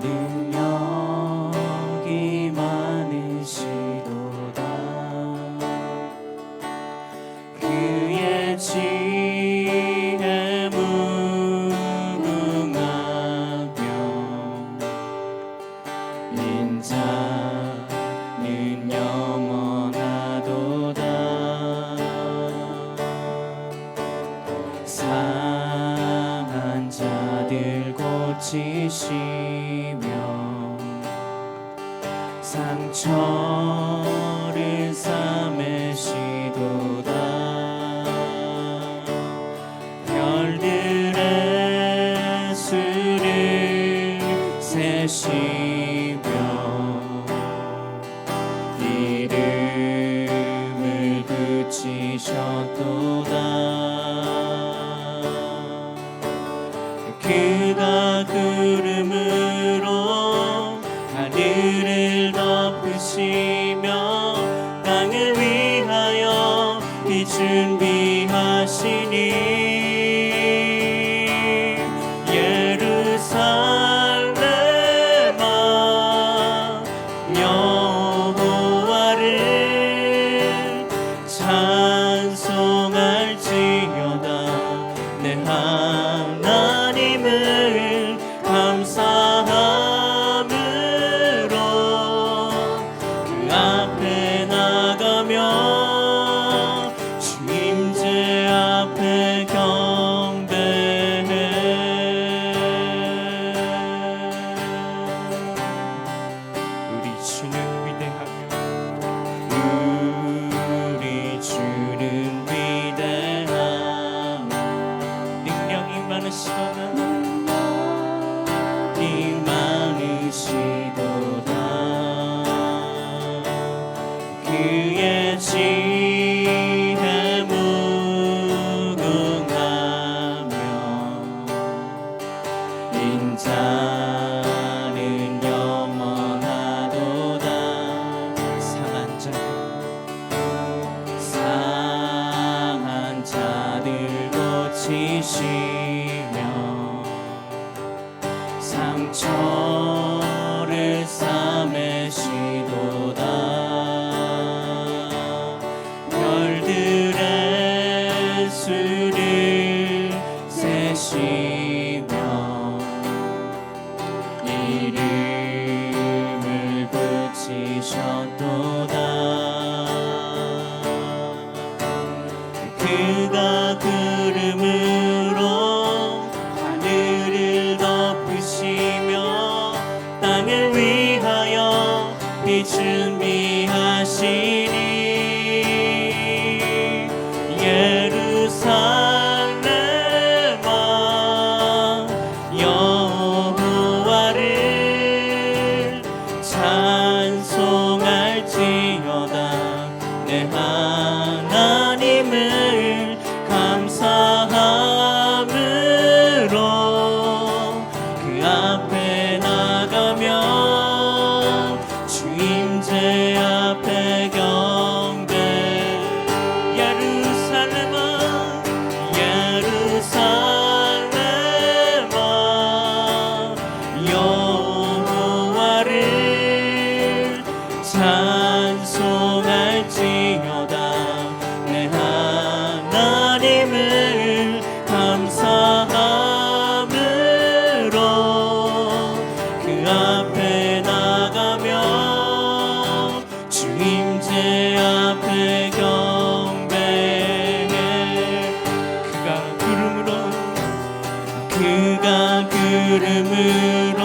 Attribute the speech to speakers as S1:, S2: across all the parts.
S1: 능력이 많으시도다. 그의 지혜 무궁하며 인자는 영원하도다. 상한 자들 고치시며 상처를 싸매시도다. 별들의 수를 세시며 이름을 붙이셨도다. 그가 구름으로 하늘을 덮으시며 땅을 위하여 비 준비하시니 예루살렘아 여호와를 찬송할지어다. 내 하나님을 감사함으로 그 앞에 나가며 주 임재 앞에 경배해. 우리 주는 위대하며 우리 주는 위대하며 능력이 많으시도다. 그의 지혜 무궁하며 인자는 영원하도다. 상한 자들 고치시며 상처를 싸매시도다. 별들의 수를 세시며 이름을 붙이셨도다. 그가 구름으로 하늘을 덮으시며 땅을 위하여 비 준비하시니 예루살렘아 여호와를 찬송할지어다. 내 하나님을 감사함으로 그 앞에 나가며 주 임재 앞에 경배. 예루살렘아 여호와를 찬송할지어다. 내 하나님을 감사함으로 그 앞에 나가며 주 임재 앞에 경배해. 그가 구름으로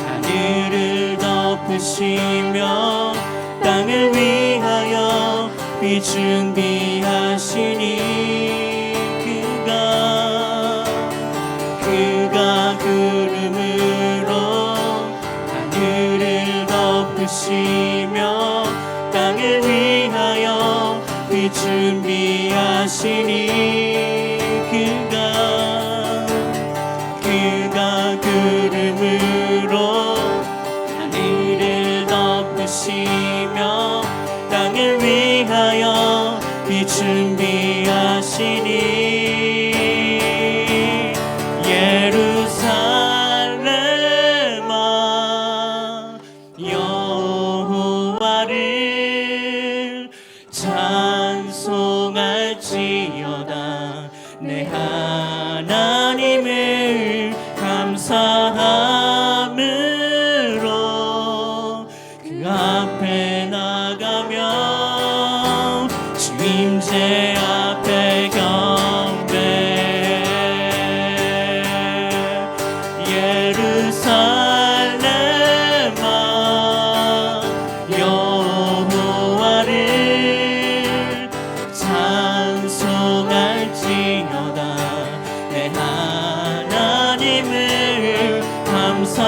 S1: 하늘을 덮으시며 땅을 위하여 비 준비하시니 그가 구름으로 하늘을 덮으시며 땅을 위하여 비 준비하시니 그가 구름으로 하늘을 덮으시며 땅을 위하여 비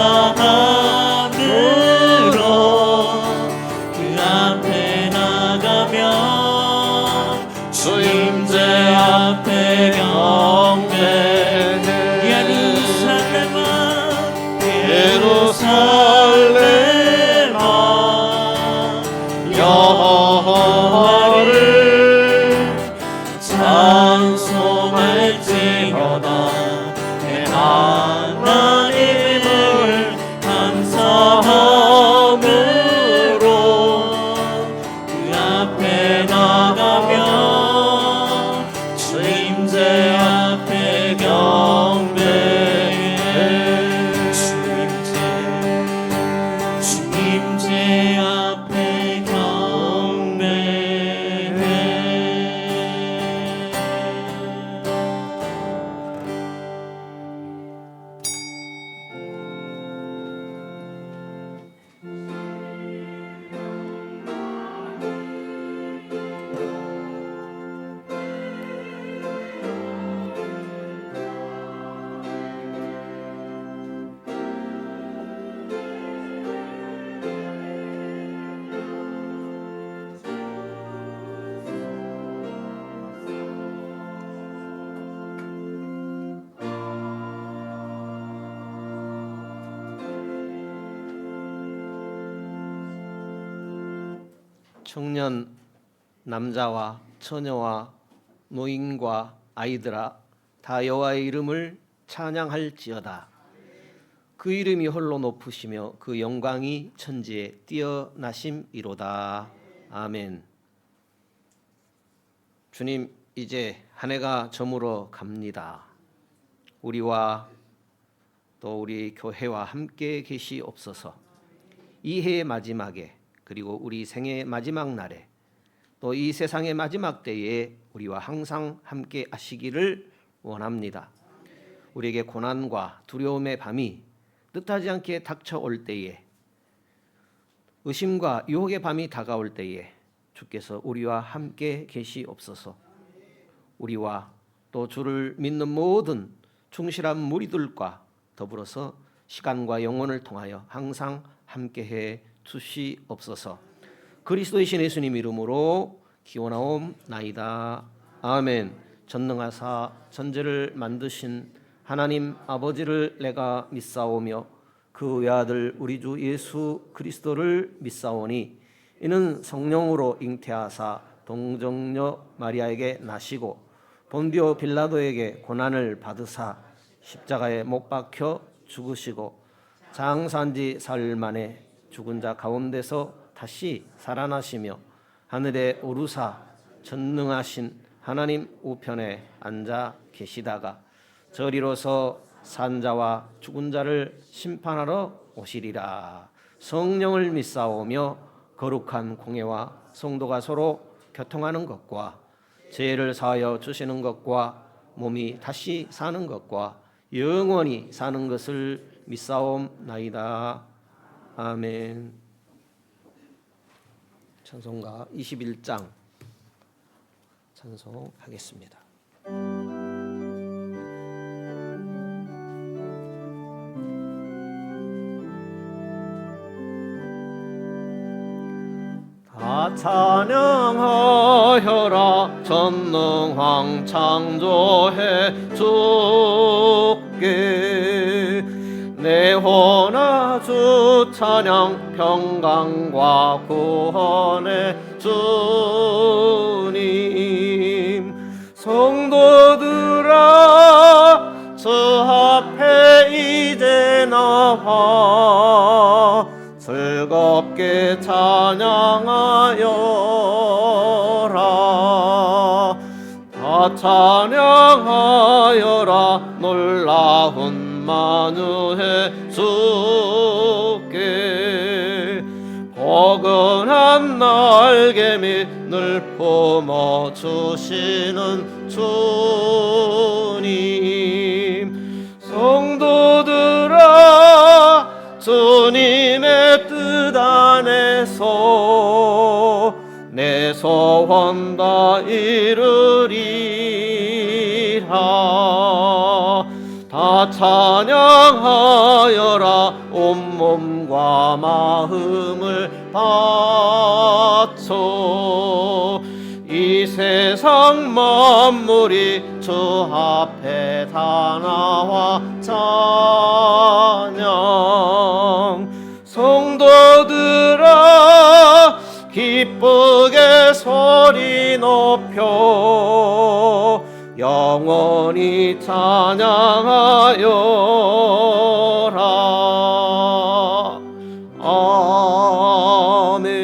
S1: 감사함으로 그 앞에 나가며 주임제 앞에 경배해 예루살렘아 여호와를 찬송할지어다 내 하나님을 감사함으로 그 앞에 나가며 주임제 앞에 경배해 주임제 앞에 경배해
S2: 청년 남자와 처녀와 노인과 아이들아 다 여호와의 이름을 찬양할지어다. 그 이름이 홀로 높으시며 그 영광이 천지에 뛰어나심이로다. 아멘. 주님, 이제 한 해가 저물어 갑니다. 우리와 또 우리 교회와 함께 계시옵소서. 이 해의 마지막에 그리고 우리 생의 마지막 날에 또 이 세상의 마지막 때에 우리와 항상 함께 하시기를 원합니다. 우리에게 고난과 두려움의 밤이 뜻하지 않게 닥쳐올 때에 의심과 유혹의 밤이 다가올 때에 주께서 우리와 함께 계시옵소서. 우리와 또 주를 믿는 모든 충실한 무리들과 더불어서 시간과 영혼을 통하여 항상 함께해 주시옵소서. 그리스도의 신 예수님 이름으로 기원하옵나이다. 아멘. 전능하사 전제를 만드신 하나님 아버지를 내가 믿사오며 그 외아들 우리 주 예수 그리스도를 믿사오니 이는 성령으로 잉태하사 동정녀 마리아에게 나시고 본디오 빌라도에게 고난을 받으사 십자가에 못 박혀 죽으시고 장사한 지 사흘 만에 죽은 자 가운데서 다시 살아나시며 하늘에 오르사 전능하신 하나님 우편에 앉아 계시다가 저리로서 산 자와 죽은 자를 심판하러 오시리라. 성령을 믿사오며 거룩한 공예와 성도가 서로 교통하는 것과 죄를 사하여 주시는 것과 몸이 다시 사는 것과 영원히 사는 것을 믿사옵나이다. 아멘. 찬송가 21장 찬송하겠습니다. 다 찬양하여라 전능왕 창조해 주께 내 호나 주 찬양 평강과 구원의 주님 성도들아 저 앞에 이제 나와 즐겁게 찬양하여라 다 찬양하여라 놀라운 만유의 주께 포근한 날개미 늘 품어주시는 주님 성도들아 주님의 뜻 안에서 내 소원 다 이루리라 다 찬양 찬양하여라. 온몸과 마음을 바쳐 이 세상 만물이 주 앞에 다 나와 찬양. 성도들아 기쁘게 소리 높여 영원히 찬양하여라. 아멘.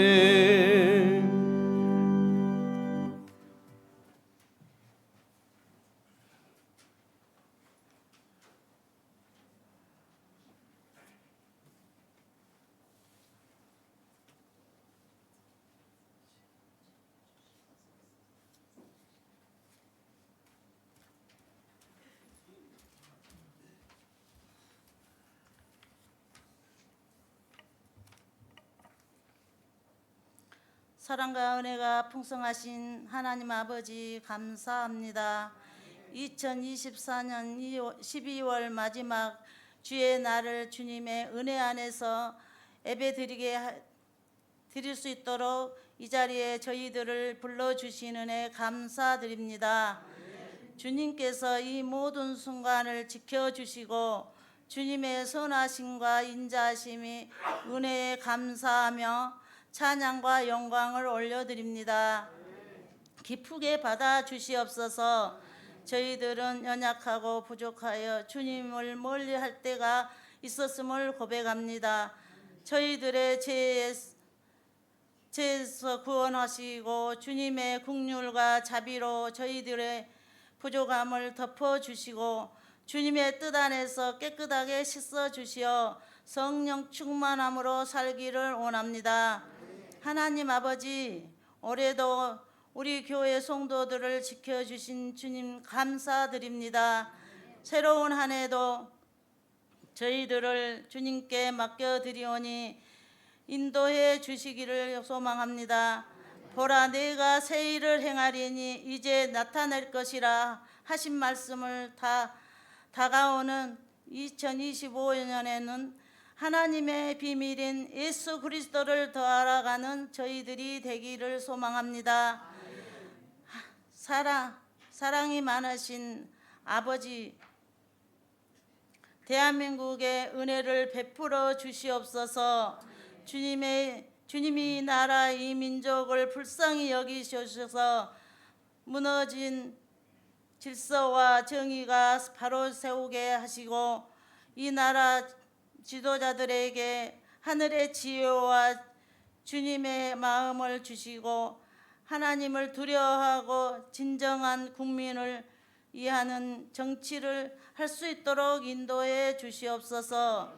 S3: 사랑과 은혜가 풍성하신 하나님 아버지 감사합니다. 2024년 12월 마지막 주의 날을 주님의 은혜 안에서 드릴 수 있도록 이 자리에 저희들을 불러주신 은혜 감사드립니다. 주님께서 이 모든 순간을 지켜주시고 주님의 선하심과 인자하심이 은혜에 감사하며 찬양과 영광을 올려드립니다. 기쁘게 받아주시옵소서. 저희들은 연약하고 부족하여 주님을 멀리할 때가 있었음을 고백합니다. 저희들의 죄에서 구원하시고 주님의 긍휼과 자비로 저희들의 부족함을 덮어주시고 주님의 뜻 안에서 깨끗하게 씻어주시어 성령 충만함으로 살기를 원합니다. 하나님 아버지, 올해도 우리 교회 성도들을 지켜주신 주님 감사드립니다. 새로운 한 해도 저희들을 주님께 맡겨드리오니 인도해 주시기를 소망합니다. 보라, 내가 새 일을 행하리니 이제 나타날 것이라 하신 말씀을 다가오는 2025년에는 하나님의 비밀인 예수 그리스도를 더 알아가는 저희들이 되기를 소망합니다. 사랑이 많으신 아버지, 대한민국에 은혜를 베풀어 주시옵소서. 주님이 나라 이 민족을 불쌍히 여기셔서 무너진 질서와 정의가 바로 세우게 하시고 이 나라 지도자들에게 하늘의 지혜와 주님의 마음을 주시고 하나님을 두려워하고 진정한 국민을 위하는 정치를 할 수 있도록 인도해 주시옵소서.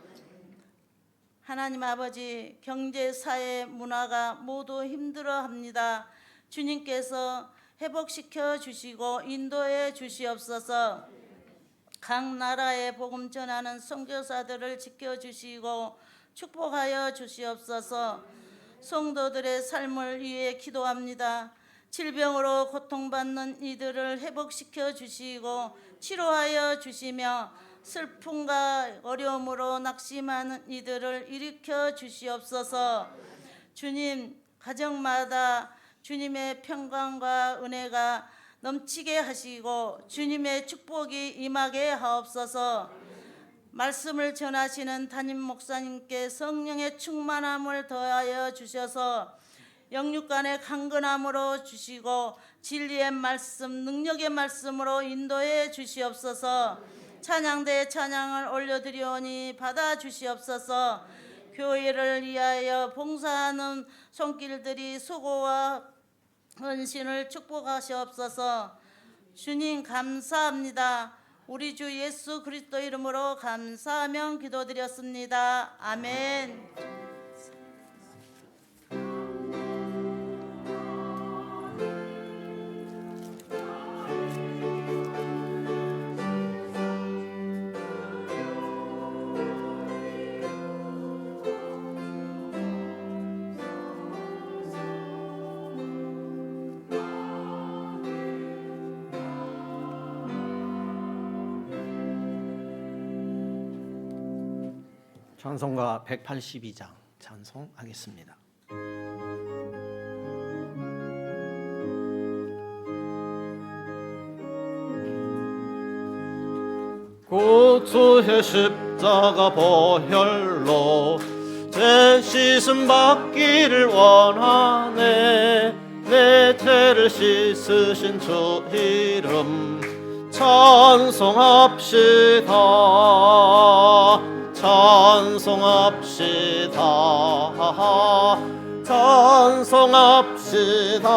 S3: 하나님 아버지, 경제, 사회, 문화가 모두 힘들어합니다. 주님께서 회복시켜 주시고 인도해 주시옵소서. 각 나라에 복음 전하는 선교사들을 지켜주시고 축복하여 주시옵소서. 성도들의 삶을 위해 기도합니다. 질병으로 고통받는 이들을 회복시켜 주시고 치료하여 주시며 슬픔과 어려움으로 낙심하는 이들을 일으켜 주시옵소서. 주님, 가정마다 주님의 평강과 은혜가 넘치게 하시고 주님의 축복이 임하게 하옵소서. 말씀을 전하시는 담임 목사님께 성령의 충만함을 더하여 주셔서 영육간의 강건함으로 주시고 진리의 말씀, 능력의 말씀으로 인도해 주시옵소서. 찬양대 찬양을 올려드리오니 받아주시옵소서. 교회를 위하여 봉사하는 손길들이 수고와 헌신을 축복하시옵소서. 주님 감사합니다. 우리 주 예수 그리스도 이름으로 감사하며 기도드렸습니다. 아멘.
S2: 찬송가 182장 찬송하겠습니다.
S1: 고초의 십자가 보혈로 죄 씻음 받기를 원하네. 내 죄를 씻으신 주 이름 찬송합시다. 찬송합시다. 찬송합시다.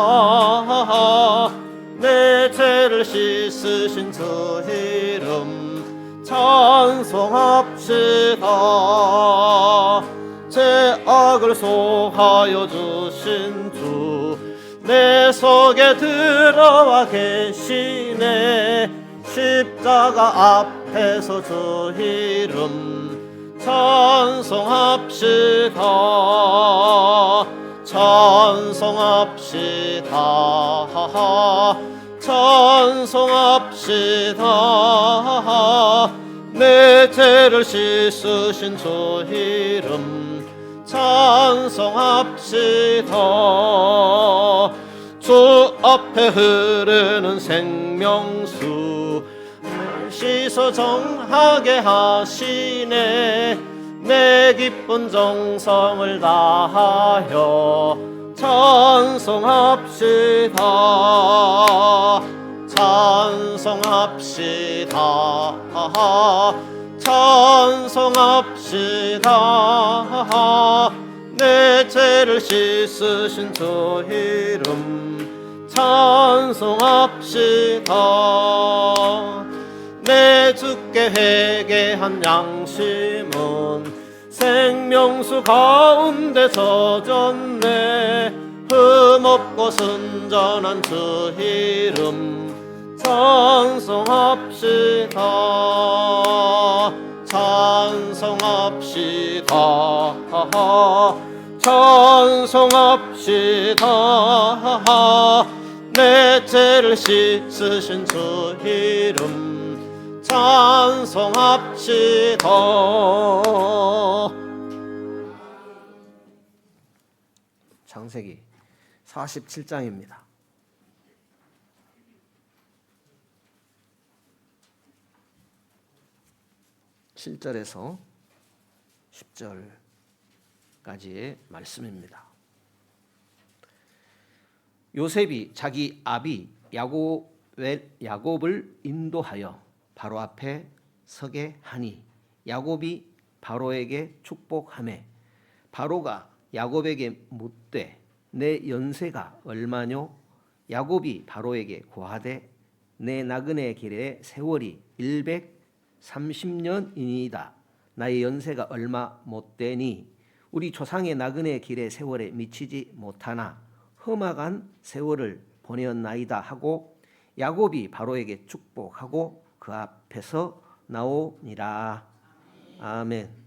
S1: 내 죄를 씻으신 주 이름 찬송합시다. 죄악을 속하여 주신 주 내 속에 들어와 계시네. 십자가 앞에서 주 이름 찬송합시다. 찬송합시다. 찬송합시다. 내 죄를 씻으신 주 이름 찬송합시다. 주 앞에 흐르는 생명수 날 씻어 정하게 하시네. 내 기쁜 정성을 다하여 찬송합시다. 찬송합시다. 찬송합시다. 내 죄를 씻으신 주 이름 찬송합시다. 내 주께 회개한 양심은 생명수 가운데 젖었네. 흠없고 순전한 주 이름 찬송합시다. 찬송합시다. 찬송합시다. 내 죄를 씻으신 주 이름 찬송합시다.
S2: 창세기 47장입니다. 7절에서 10절까지의 말씀입니다. 요셉이 자기 아비 야곱을 인도하여 바로 앞에 서게 하니 야곱이 바로에게 축복하매 바로가 야곱에게 묻되 내 연세가 얼마뇨? 야곱이 바로에게 고하되 내 나그네 길의 세월이 130년이니이다. 나의 연세가 얼마 못되니 우리 조상의 나그네 길의 세월에 미치지 못하나 험악한 세월을 보내었나이다 하고 야곱이 바로에게 축복하고 그 앞에서 나오니라. 아멘.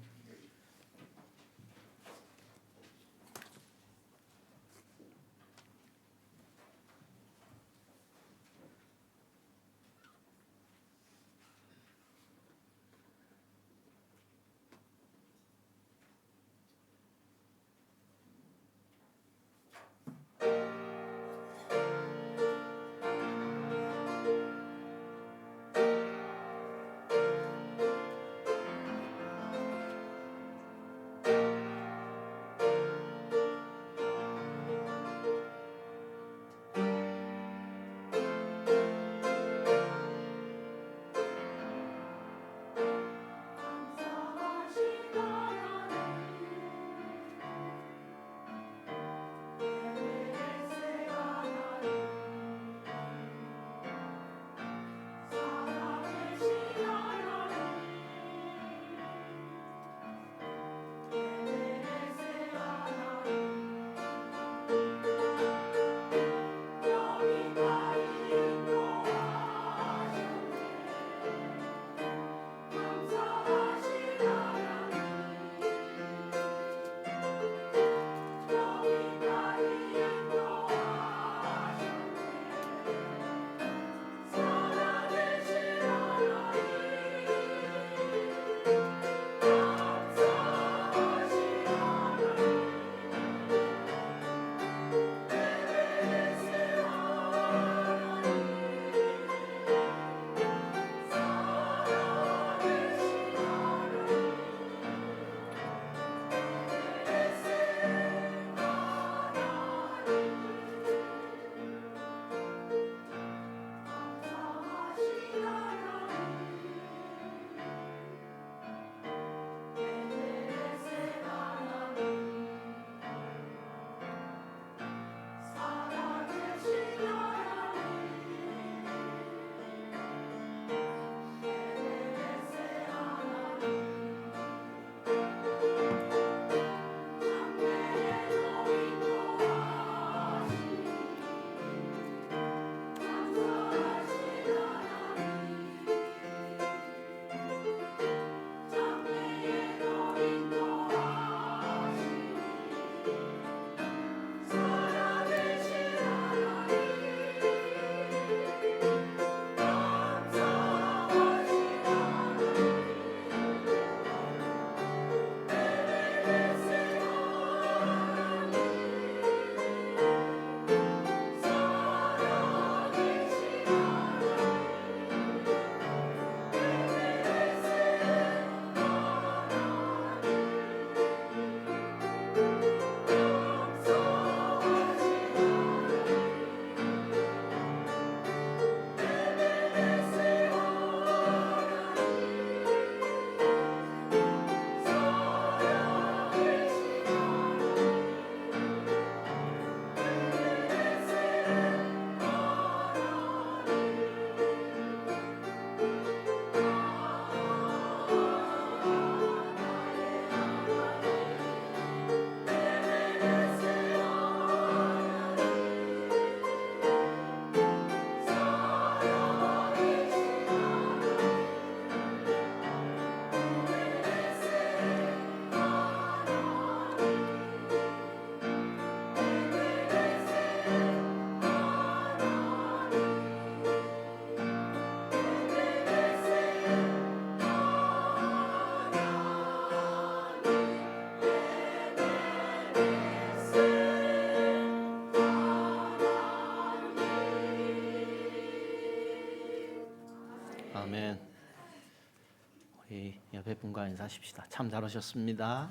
S2: 여러분과 인사하십시다. 참 잘오셨습니다.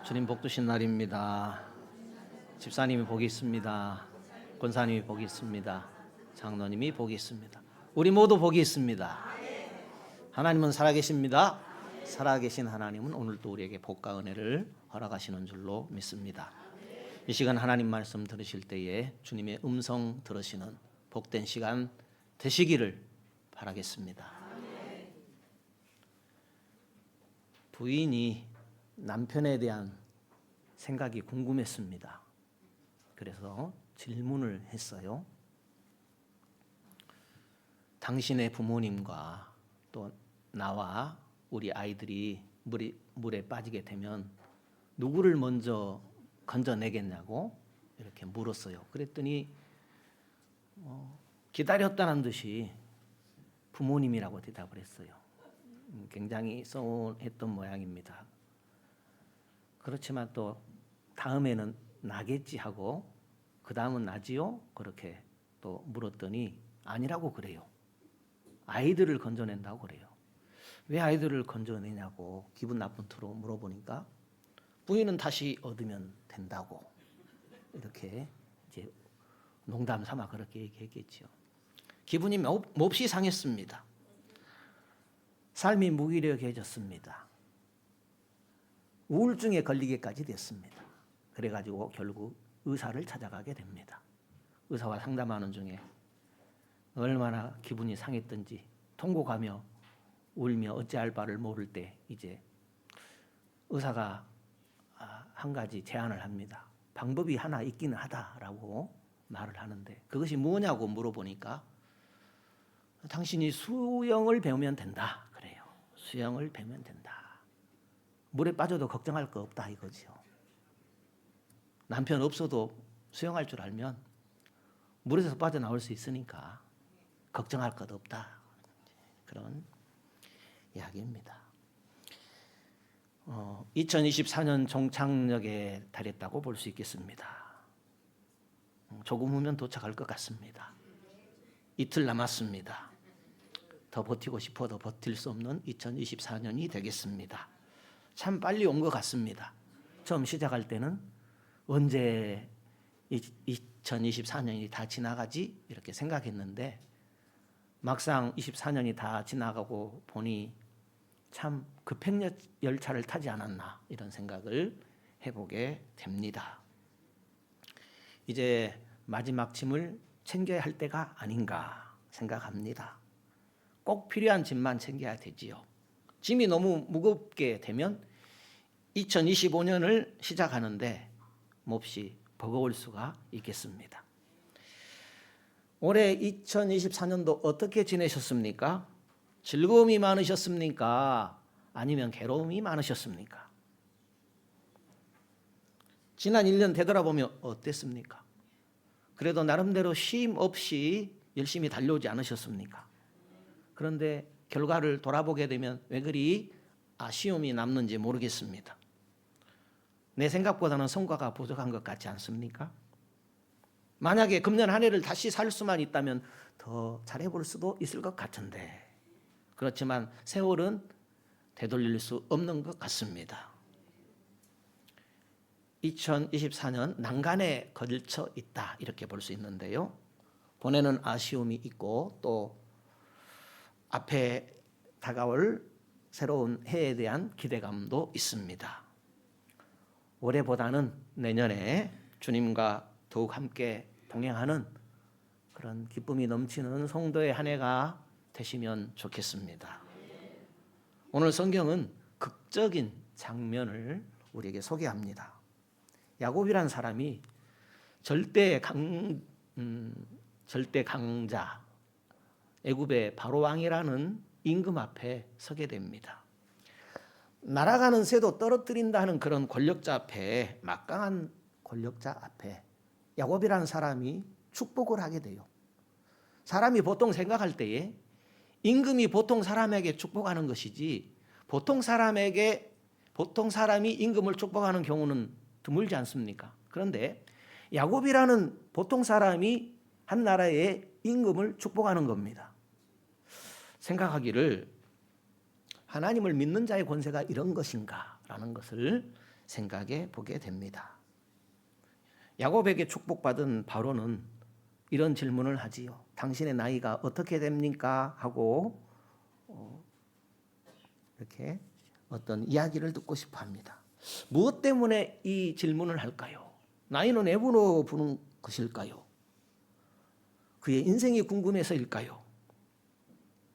S2: 주님 복 주신 날입니다. 집사님이 복이 있습니다. 권사님이 복이 있습니다. 장로님이 복이 있습니다. 우리 모두 복이 있습니다. 하나님은 살아계십니다. 살아계신 하나님은 오늘도 우리에게 복과 은혜를 허락하시는 줄로 믿습니다. 이 시간 하나님 말씀 들으실 때에 주님의 음성 들으시는 복된 시간 되시기를 바라겠습니다. 부인이 남편에 대한 생각이 궁금했습니다. 그래서 질문을 했어요. 당신의 부모님과 또 나와 우리 아이들이 물에 빠지게 되면 누구를 먼저 건져내겠냐고 이렇게 물었어요. 그랬더니 기다렸다는 듯이 부모님이라고 대답을 했어요. 굉장히 서운했던 모양입니다. 그렇지만 또 다음에는 나겠지 하고 그 다음은 나지요? 그렇게 또 물었더니 아니라고 그래요. 아이들을 건져낸다고 그래요. 왜 아이들을 건져내냐고 기분 나쁜 투로 물어보니까 부인은 다시 얻으면 된다고 이렇게 이제 농담 삼아 그렇게 얘기했겠죠. 기분이 몹시 상했습니다. 삶이 무기력해졌습니다. 우울증에 걸리게까지 됐습니다. 그래가지고 결국 의사를 찾아가게 됩니다. 의사와 상담하는 중에 얼마나 기분이 상했던지 통곡하며 울며 어찌할 바를 모를 때 이제 의사가 한 가지 제안을 합니다. 방법이 하나 있기는 하다라고 말을 하는데 그것이 뭐냐고 물어보니까 당신이 수영을 배우면 된다 그래요. 수영을 배우면 된다. 물에 빠져도 걱정할 거 없다 이거죠. 남편 없어도 수영할 줄 알면 물에서 빠져나올 수 있으니까 걱정할 것 없다. 그런 이야기입니다. 2024년 종착역에 달했다고 볼 수 있겠습니다. 조금 후면 도착할 것 같습니다. 이틀 남았습니다. 더 버티고 싶어도 버틸 수 없는 2024년이 되겠습니다. 참 빨리 온 것 같습니다. 처음 시작할 때는 언제 2024년이 다 지나가지 이렇게 생각했는데 막상 24년이 다 지나가고 보니 참 급행 열차를 타지 않았나 이런 생각을 해보게 됩니다. 이제 마지막 짐을 챙겨야 할 때가 아닌가 생각합니다. 꼭 필요한 짐만 챙겨야 되지요. 짐이 너무 무겁게 되면 2025년을 시작하는데 몹시 버거울 수가 있겠습니다. 올해 2024년도 어떻게 지내셨습니까? 즐거움이 많으셨습니까? 아니면 괴로움이 많으셨습니까? 지난 1년 되돌아보면 어땠습니까? 그래도 나름대로 쉼 없이 열심히 달려오지 않으셨습니까? 그런데 결과를 돌아보게 되면 왜 그리 아쉬움이 남는지 모르겠습니다. 내 생각보다는 성과가 부족한 것 같지 않습니까? 만약에 금년 한 해를 다시 살 수만 있다면 더 잘해볼 수도 있을 것 같은데 그렇지만 세월은 되돌릴 수 없는 것 같습니다. 2024년 난간에 걸쳐 있다 이렇게 볼 수 있는데요. 보내는 아쉬움이 있고 또 앞에 다가올 새로운 해에 대한 기대감도 있습니다. 올해보다는 내년에 주님과 더욱 함께 동행하는 그런 기쁨이 넘치는 성도의 한 해가 되시면 좋겠습니다. 오늘 성경은 극적인 장면을 우리에게 소개합니다. 야곱이란 사람이 절대 강자 애굽의 바로 왕이라는 임금 앞에 서게 됩니다. 날아가는 새도 떨어뜨린다 하는 그런 권력자 앞에 막강한 권력자 앞에 야곱이라는 사람이 축복을 하게 돼요. 사람이 보통 생각할 때에 임금이 보통 사람에게 축복하는 것이지 보통 사람이 임금을 축복하는 경우는 드물지 않습니까? 그런데 야곱이라는 보통 사람이 한 나라의 임금을 축복하는 겁니다. 생각하기를 하나님을 믿는 자의 권세가 이런 것인가라는 것을 생각해 보게 됩니다. 야곱에게 축복받은 바로는 이런 질문을 하지요. 당신의 나이가 어떻게 됩니까? 하고 이렇게 어떤 이야기를 듣고 싶어 합니다. 무엇 때문에 이 질문을 할까요? 나이는 왜 물어보는 것일까요? 그의 인생이 궁금해서일까요?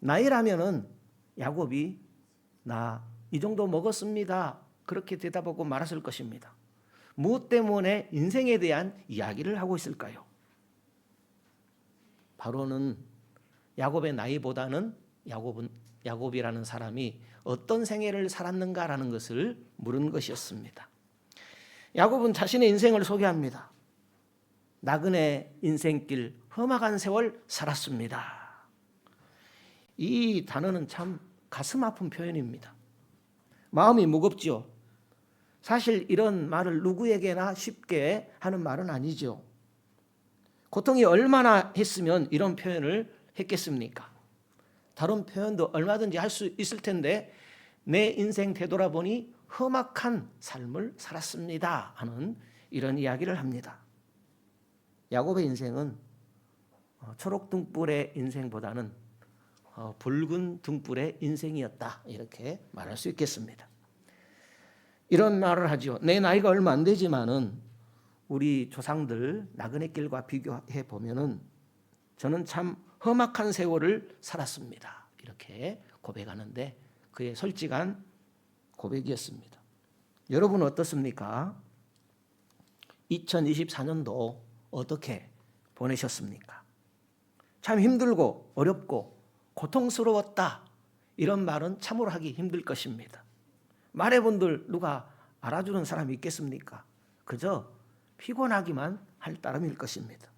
S2: 나이라면은 야곱이 나 이 정도 먹었습니다. 그렇게 대답하고 말았을 것입니다. 무엇 때문에 인생에 대한 이야기를 하고 있을까요? 바로는 야곱의 나이보다는 야곱이라는 사람이 어떤 생애를 살았는가라는 것을 물은 것이었습니다. 야곱은 자신의 인생을 소개합니다. 나그네 인생길 험악한 세월 살았습니다. 이 단어는 참 가슴 아픈 표현입니다. 마음이 무겁지요. 사실 이런 말을 누구에게나 쉽게 하는 말은 아니죠. 고통이 얼마나 했으면 이런 표현을 했겠습니까? 다른 표현도 얼마든지 할 수 있을 텐데 내 인생 되돌아보니 험악한 삶을 살았습니다 하는 이런 이야기를 합니다. 야곱의 인생은 초록 등불의 인생보다는 붉은 등불의 인생이었다 이렇게 말할 수 있겠습니다. 이런 말을 하죠. 내 나이가 얼마 안 되지만은 우리 조상들 나그네길과 비교해 보면은 저는 참 험악한 세월을 살았습니다. 이렇게 고백하는데 그의 솔직한 고백이었습니다. 여러분 어떻습니까? 2024년도 어떻게 보내셨습니까? 참 힘들고 어렵고 고통스러웠다. 이런 말은 참으로 하기 힘들 것입니다. 말해본들 누가 알아주는 사람이 있겠습니까? 그저 피곤하기만 할 따름일 것입니다.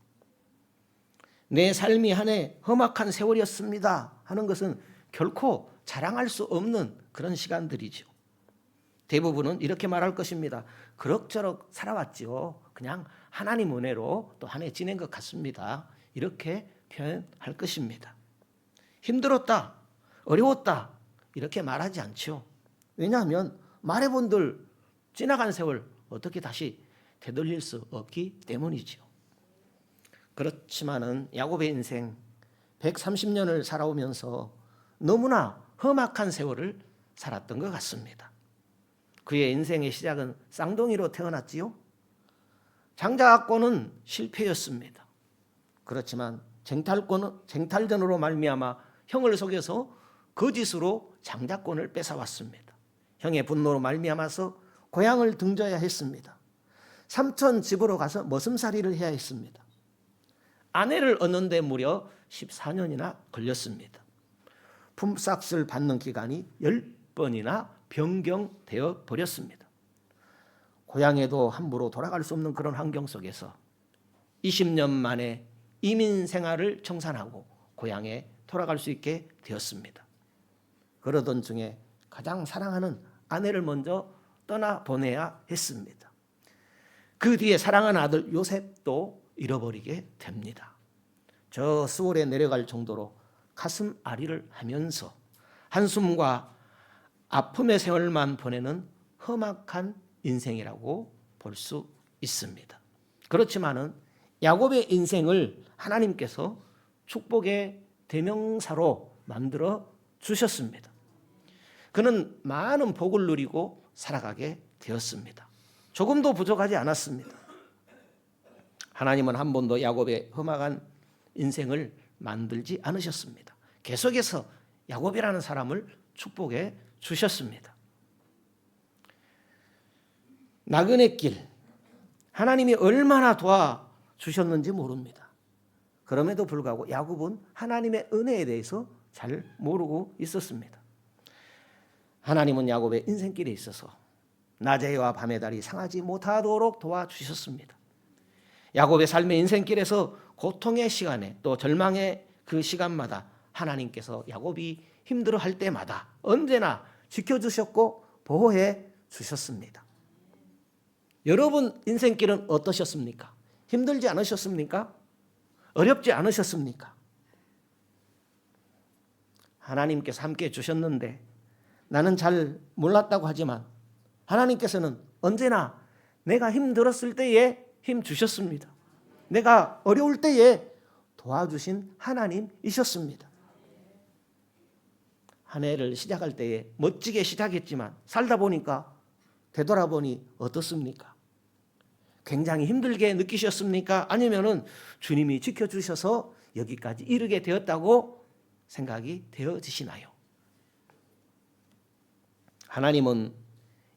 S2: 내 삶이 한 해 험악한 세월이었습니다 하는 것은 결코 자랑할 수 없는 그런 시간들이죠. 대부분은 이렇게 말할 것입니다. 그럭저럭 살아왔지요. 그냥 하나님 은혜로 또 한 해 지낸 것 같습니다. 이렇게 표현할 것입니다. 힘들었다, 어려웠다 이렇게 말하지 않죠. 왜냐하면 말해본들 지나간 세월 어떻게 다시 되돌릴 수 없기 때문이죠. 그렇지만은 야곱의 인생 130년을 살아오면서 너무나 험악한 세월을 살았던 것 같습니다. 그의 인생의 시작은 쌍둥이로 태어났지요. 장자권은 실패였습니다. 그렇지만 쟁탈전으로 말미암아 형을 속여서 거짓으로 장자권을 뺏어왔습니다. 형의 분노로 말미암아서 고향을 등져야 했습니다. 삼촌 집으로 가서 머슴살이를 해야 했습니다. 아내를 얻는 데 무려 14년이나 걸렸습니다. 품삯을 받는 기간이 10번이나 변경되어 버렸습니다. 고향에도 함부로 돌아갈 수 없는 그런 환경 속에서 20년 만에 이민 생활을 청산하고 고향에 돌아갈 수 있게 되었습니다. 그러던 중에 가장 사랑하는 아내를 먼저 떠나보내야 했습니다. 그 뒤에 사랑하는 아들 요셉도 잃어버리게 됩니다. 저 수월에 내려갈 정도로 가슴 아리를 하면서 한숨과 아픔의 세월만 보내는 험악한 인생이라고 볼 수 있습니다. 그렇지만은 야곱의 인생을 하나님께서 축복의 대명사로 만들어 주셨습니다. 그는 많은 복을 누리고 살아가게 되었습니다. 조금도 부족하지 않았습니다. 하나님은 한 번도 야곱의 험악한 인생을 만들지 않으셨습니다. 계속해서 야곱이라는 사람을 축복해 주셨습니다. 나그네 길, 하나님이 얼마나 도와주셨는지 모릅니다. 그럼에도 불구하고 야곱은 하나님의 은혜에 대해서 잘 모르고 있었습니다. 하나님은 야곱의 인생길에 있어서 낮에와 밤의 달이 상하지 못하도록 도와주셨습니다. 야곱의 삶의 인생길에서 고통의 시간에 또 절망의 그 시간마다 하나님께서 야곱이 힘들어할 때마다 언제나 지켜주셨고 보호해 주셨습니다. 여러분 인생길은 어떠셨습니까? 힘들지 않으셨습니까? 어렵지 않으셨습니까? 하나님께서 함께 주셨는데 나는 잘 몰랐다고 하지만 하나님께서는 언제나 내가 힘들었을 때에 힘 주셨습니다. 내가 어려울 때에 도와주신 하나님이셨습니다. 한 해를 시작할 때에 멋지게 시작했지만 살다 보니까 되돌아보니 어떻습니까? 굉장히 힘들게 느끼셨습니까? 아니면은 주님이 지켜주셔서 여기까지 이르게 되었다고 생각이 되어지시나요? 하나님은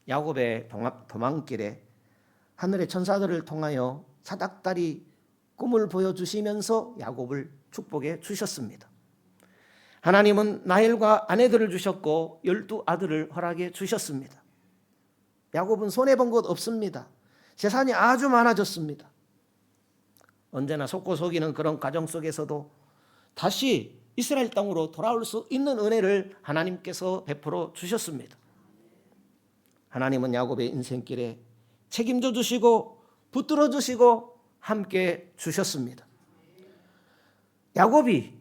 S2: 야곱의 도망길에 하늘의 천사들을 통하여 사닥다리 꿈을 보여주시면서 야곱을 축복해 주셨습니다. 하나님은 라헬과 아내들을 주셨고 12 아들을 허락해 주셨습니다. 야곱은 손해본 것 없습니다. 재산이 아주 많아졌습니다. 언제나 속고 속이는 그런 과정 속에서도 다시 이스라엘 땅으로 돌아올 수 있는 은혜를 하나님께서 베풀어 주셨습니다. 하나님은 야곱의 인생길에 책임져 주시고 붙들어 주시고 함께 주셨습니다. 야곱이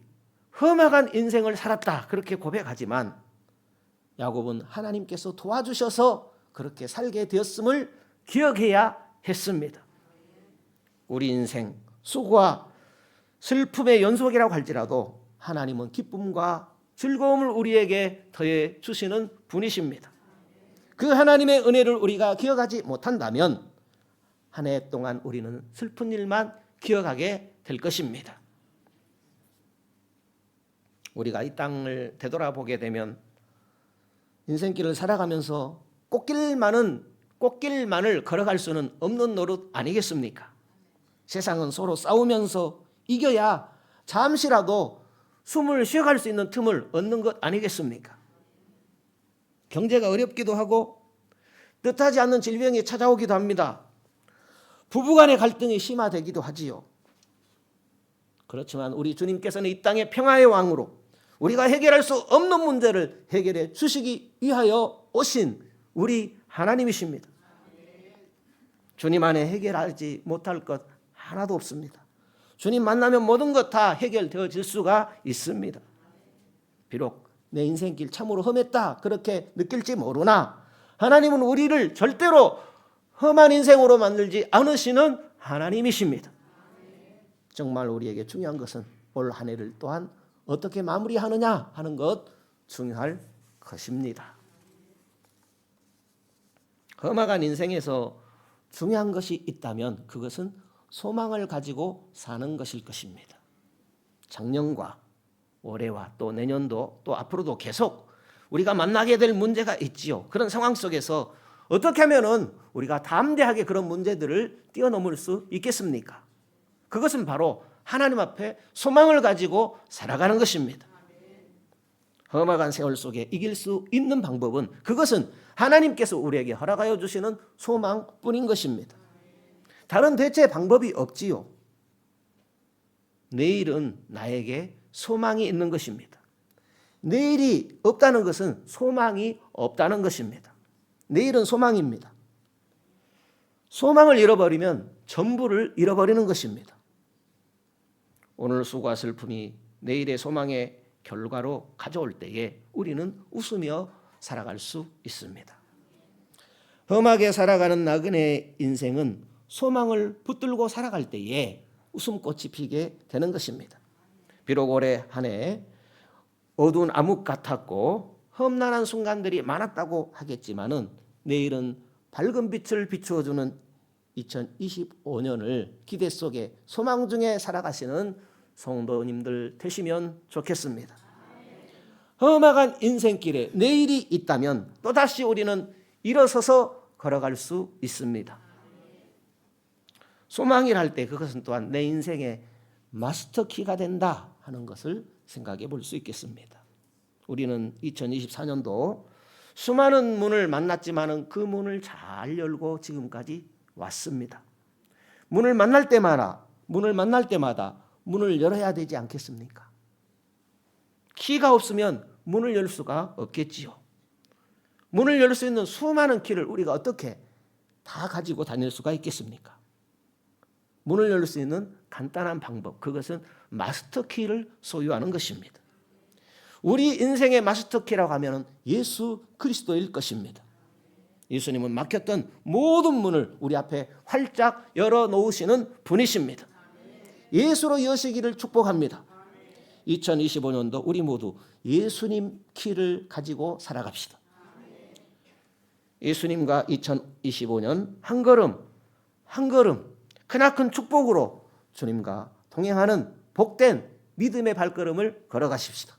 S2: 험악한 인생을 살았다 그렇게 고백하지만 야곱은 하나님께서 도와주셔서 그렇게 살게 되었음을 기억해야 했습니다. 우리 인생 수고와 슬픔의 연속이라고 할지라도 하나님은 기쁨과 즐거움을 우리에게 더해 주시는 분이십니다. 그 하나님의 은혜를 우리가 기억하지 못한다면 한 해 동안 우리는 슬픈 일만 기억하게 될 것입니다. 우리가 이 땅을 되돌아보게 되면 인생길을 살아가면서 꽃길만을 걸어갈 수는 없는 노릇 아니겠습니까? 세상은 서로 싸우면서 이겨야 잠시라도 숨을 쉬어갈 수 있는 틈을 얻는 것 아니겠습니까? 경제가 어렵기도 하고 뜻하지 않는 질병이 찾아오기도 합니다. 부부간의 갈등이 심화되기도 하지요. 그렇지만 우리 주님께서는 이 땅의 평화의 왕으로 우리가 해결할 수 없는 문제를 해결해 주시기 위하여 오신 우리 하나님이십니다. 주님 안에 해결하지 못할 것 하나도 없습니다. 주님 만나면 모든 것 다 해결되어질 수가 있습니다. 비록 내 인생길 참으로 험했다 그렇게 느낄지 모르나 하나님은 우리를 절대로 험한 인생으로 만들지 않으시는 하나님이십니다. 정말 우리에게 중요한 것은 올 한 해를 또한 어떻게 마무리하느냐 하는 것 중요할 것입니다. 험악한 인생에서 중요한 것이 있다면 그것은 소망을 가지고 사는 것일 것입니다. 작년과 올해와 또 내년도 또 앞으로도 계속 우리가 만나게 될 문제가 있지요. 그런 상황 속에서 어떻게 하면은 우리가 담대하게 그런 문제들을 뛰어넘을 수 있겠습니까? 그것은 바로 하나님 앞에 소망을 가지고 살아가는 것입니다. 험악한 세월 속에 이길 수 있는 방법은 그것은 하나님께서 우리에게 허락하여 주시는 소망뿐인 것입니다. 다른 대체 방법이 없지요. 내일은 나에게 소망이 있는 것입니다. 내일이 없다는 것은 소망이 없다는 것입니다. 내일은 소망입니다. 소망을 잃어버리면 전부를 잃어버리는 것입니다. 오늘 수고와 슬픔이 내일의 소망의 결과로 가져올 때에 우리는 웃으며 살아갈 수 있습니다. 험하게 살아가는 나그네의 인생은 소망을 붙들고 살아갈 때에 웃음꽃이 피게 되는 것입니다. 비록 올해 한 해 어두운 암흑 같았고 험난한 순간들이 많았다고 하겠지만은 내일은 밝은 빛을 비추어주는 2025년을 기대 속에 소망 중에 살아가시는 성도님들 되시면 좋겠습니다. 험악한 인생길에 내일이 있다면 또다시 우리는 일어서서 걸어갈 수 있습니다. 소망이랄 때 그것은 또한 내 인생의 마스터키가 된다 하는 것을 생각해 볼 수 있겠습니다. 우리는 2024년도 수많은 문을 만났지만은 그 문을 잘 열고 지금까지 왔습니다. 문을 만날 때마다 문을 열어야 되지 않겠습니까? 키가 없으면 문을 열 수가 없겠지요. 문을 열 수 있는 수많은 키를 우리가 어떻게 다 가지고 다닐 수가 있겠습니까? 문을 열 수 있는 간단한 방법, 그것은 마스터 키를 소유하는 것입니다. 우리 인생의 마스터키라고 하면 예수 그리스도일 것입니다. 예수님은 막혔던 모든 문을 우리 앞에 활짝 열어놓으시는 분이십니다. 예수로 여시기를 축복합니다. 2025년도 우리 모두 예수님 키를 가지고 살아갑시다. 예수님과 2025년 한 걸음 한 걸음 크나큰 축복으로 주님과 동행하는 복된 믿음의 발걸음을 걸어가십시다.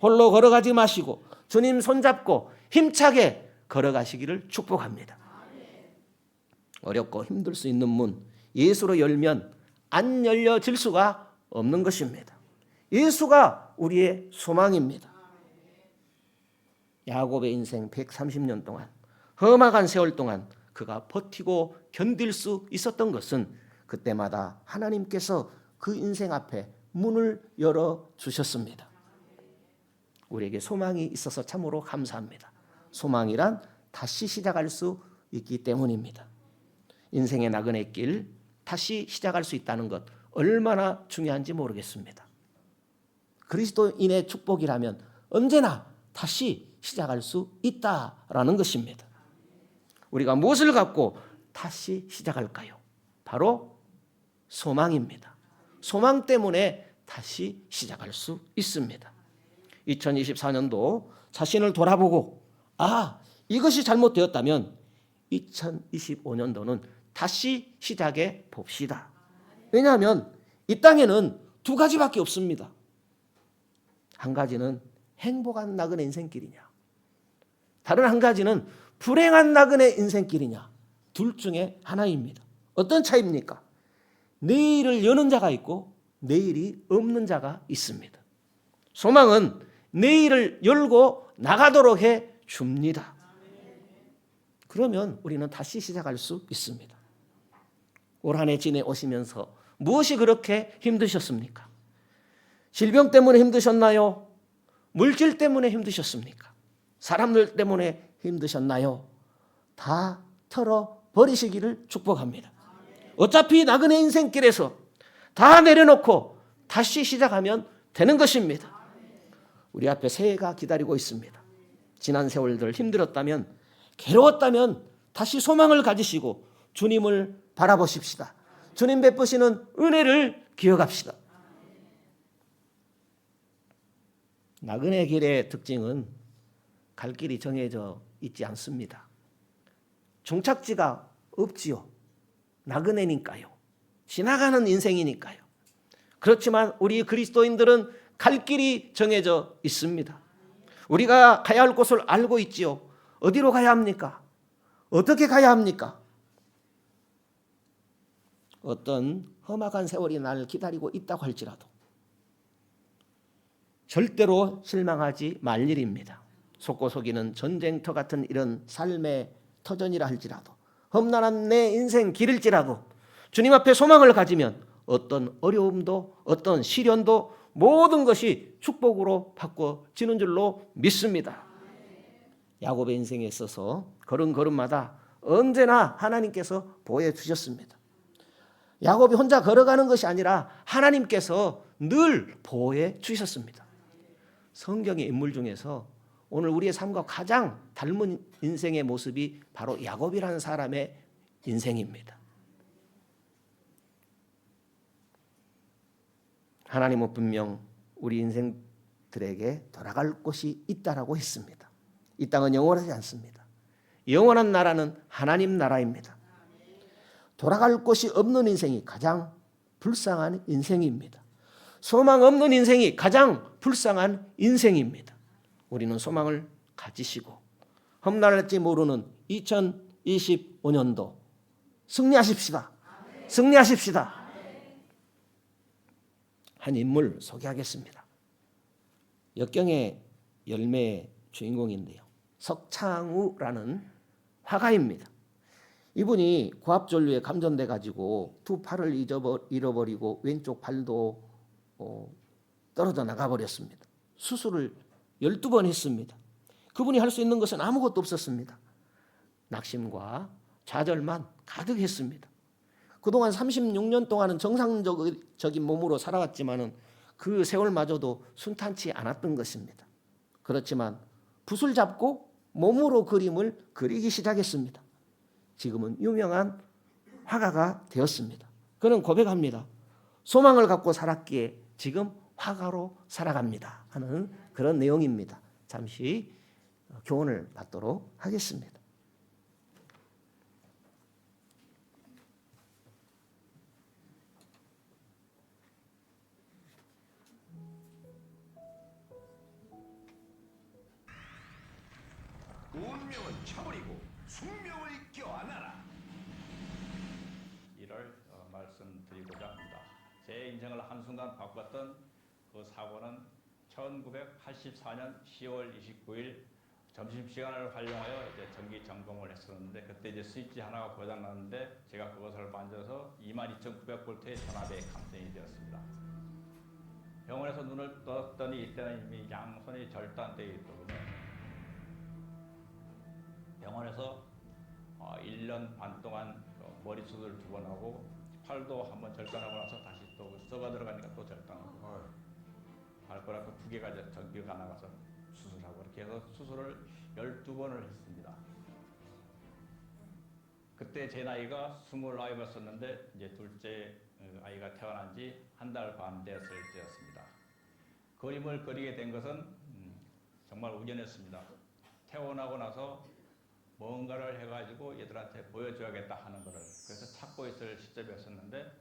S2: 홀로 걸어가지 마시고 주님 손잡고 힘차게 걸어가시기를 축복합니다. 어렵고 힘들 수 있는 문 예수로 열면 안 열려질 수가 없는 것입니다. 예수가 우리의 소망입니다. 야곱의 인생 130년 동안 험악한 세월 동안 그가 버티고 견딜 수 있었던 것은 그때마다 하나님께서 그 인생 앞에 문을 열어주셨습니다. 우리에게 소망이 있어서 참으로 감사합니다. 소망이란 다시 시작할 수 있기 때문입니다. 인생의 나그네 길 다시 시작할 수 있다는 것 얼마나 중요한지 모르겠습니다. 그리스도인의 축복이라면 언제나 다시 시작할 수 있다라는 것입니다. 우리가 무엇을 갖고 다시 시작할까요? 바로 소망입니다. 소망 때문에 다시 시작할 수 있습니다. 2024년도 자신을 돌아보고 이것이 잘못되었다면 2025년도는 다시 시작해 봅시다. 왜냐하면 이 땅에는 두 가지밖에 없습니다. 한 가지는 행복한 나그네 인생길이냐, 다른 한 가지는 불행한 나그네 인생길이냐. 둘 중에 하나입니다. 어떤 차이입니까? 내일을 여는 자가 있고 내일이 없는 자가 있습니다. 소망은 내일을 열고 나가도록 해 줍니다. 그러면 우리는 다시 시작할 수 있습니다. 올 한 해 지내오시면서 무엇이 그렇게 힘드셨습니까? 질병 때문에 힘드셨나요? 물질 때문에 힘드셨습니까? 사람들 때문에 힘드셨나요? 다 털어버리시기를 축복합니다. 어차피 나그네 인생길에서 다 내려놓고 다시 시작하면 되는 것입니다. 우리 앞에 새해가 기다리고 있습니다. 지난 세월들 힘들었다면, 괴로웠다면 다시 소망을 가지시고 주님을 바라보십시다. 주님 베푸시는 은혜를 기억합시다. 나그네 길의 특징은 갈 길이 정해져 있지 않습니다. 종착지가 없지요. 나그네니까요. 지나가는 인생이니까요. 그렇지만 우리 그리스도인들은 갈 길이 정해져 있습니다. 우리가 가야 할 곳을 알고 있지요. 어디로 가야 합니까? 어떻게 가야 합니까? 어떤 험악한 세월이 나를 기다리고 있다고 할지라도 절대로 실망하지 말 일입니다. 속고 속이는 전쟁터 같은 이런 삶의 터전이라 할지라도, 험난한 내 인생 길일지라도 주님 앞에 소망을 가지면 어떤 어려움도 어떤 시련도 모든 것이 축복으로 바꿔지는 줄로 믿습니다. 야곱의 인생에 있어서 걸음걸음마다 언제나 하나님께서 보호해주셨습니다. 야곱이 혼자 걸어가는 것이 아니라 하나님께서 늘 보호해 주셨습니다. 성경의 인물 중에서 오늘 우리의 삶과 가장 닮은 인생의 모습이 바로 야곱이라는 사람의 인생입니다. 하나님은 분명 우리 인생들에게 돌아갈 곳이 있다라고 했습니다. 이 땅은 영원하지 않습니다. 영원한 나라는 하나님 나라입니다. 돌아갈 곳이 없는 인생이 가장 불쌍한 인생입니다. 소망 없는 인생이 가장 불쌍한 인생입니다. 우리는 소망을 가지시고 험난할지 모르는 2025년도 승리하십시다. 승리하십시다. 한 인물 소개하겠습니다. 역경의 열매의 주인공인데요. 석창우라는 화가입니다. 이분이 고압전류에 감전돼 가지고 두 팔을 잃어버리고 왼쪽 발도 떨어져 나가버렸습니다. 수술을 12번 했습니다. 그분이 할 수 있는 것은 아무것도 없었습니다. 낙심과 좌절만 가득했습니다. 그동안 36년 동안은 정상적인 몸으로 살아왔지만은 그 세월마저도 순탄치 않았던 것입니다. 그렇지만 붓을 잡고 몸으로 그림을 그리기 시작했습니다. 지금은 유명한 화가가 되었습니다. 그는 고백합니다. 소망을 갖고 살았기에 지금 화가로 살아갑니다 하는 그런 내용입니다. 잠시 교훈을 받도록 하겠습니다.
S4: 운명은 쳐버리고 숙명을 껴안아라.
S5: 이를 말씀드리고자 합니다. 제 인생을 한순간 바꿨던 그 사고는 1984년 10월 29일 점심시간을 활용하여 이제 전기 점검을 했었는데, 그때 이제 스위치 하나가 고장났는데 제가 그것을 만져서 22,900볼트의 전압에 감전이 되었습니다. 병원에서 눈을 떴더니 이때는 이미 양손이 절단되어 있더군요. 병원에서 1년 반 동안 머리 수술 2번 하고, 팔도 한번 절단하고 나서 다시 또 썩어 들어가니까 또 절단하고, 발가락 2개가 전기가 나가서 수술하고, 이렇게 해서 수술을 12번을 했습니다. 그때 제 나이가 29이었는데 이제 둘째 아이가 태어난 지 1달 반 됐을 때였습니다. 그림을 그리게 된 것은 정말 우연했습니다. 태어나고 나서 뭔가를 해가지고 얘들한테 보여줘야겠다 하는 거를 그래서 찾고 있을 시점이었었는데,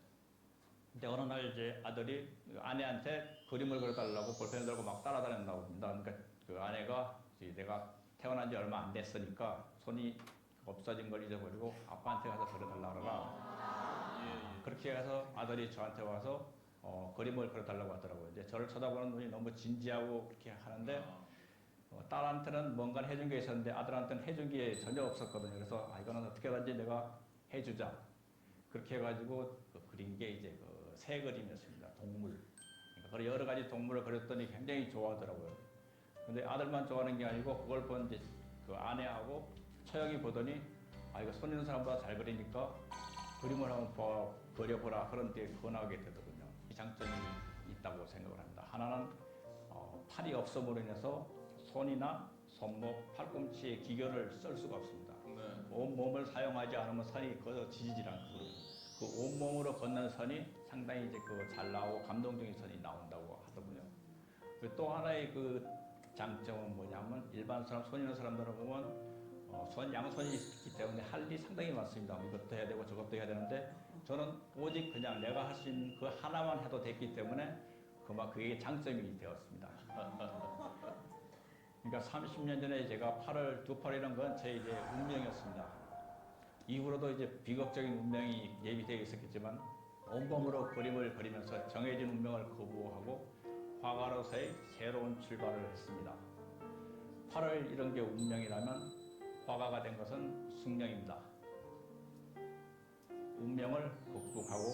S5: 근데 어느 날 이제 아들이 아내한테 그림을 그려달라고 볼펜을 들고 막 따라다닌다고 합니다. 그러니까 그 아내가 내가 태어난 지 얼마 안 됐으니까 손이 없어진 걸 잊어버리고 아빠한테 가서 그려달라 그러라. 그렇게 해서 아들이 저한테 와서 그림을 그려달라고 하더라고요. 이제 저를 쳐다보는 눈이 너무 진지하고 그렇게 하는데, 딸한테는 뭔가 해준 게 있었는데 아들한테는 해준 게 전혀 없었거든요. 그래서 이거는 어떻게든지 내가 해주자. 그렇게 해가지고 그린 게 이제 새 그림이었습니다. 동물. 그러니까 여러 가지 동물을 그렸더니 굉장히 좋아하더라고요. 근데 아들만 좋아하는 게 아니고 그걸 본 이제 그 아내하고 처형이 보더니 이거 손 있는 사람보다 잘 그리니까 그림을 한번 그려보라. 그런 데 권하게 되더군요. 이 장점이 있다고 생각을 합니다. 하나는 팔이 없음으로 인해서 손이나 손목, 팔꿈치의 기교를 쓸 수가 없습니다. 온몸을 사용하지 않으면 선이 그어지질 않거든요. 그 온몸으로 걷는 선이 상당히 이제 잘 나오고 감동적인 선이 나온다고 하더군요. 또 하나의 그 장점은 뭐냐면, 일반 사람, 손 있는 사람들을 보면 양손이 있기 때문에 할 일이 상당히 많습니다. 이것도 해야 되고 저것도 해야 되는데, 저는 오직 그냥 내가 할 수 있는 그 하나만 해도 됐기 때문에 그게 장점이 되었습니다. 그러니까 30년 전에 제가 두 팔을 잃은 건 제 이제 운명이었습니다. 이후로도 이제 비극적인 운명이 예비되어 있었겠지만, 온몸으로 그림을 그리면서 정해진 운명을 거부하고 화가로서의 새로운 출발을 했습니다. 팔을 잃은 게 운명이라면 화가가 된 것은 숙명입니다. 운명을 극복하고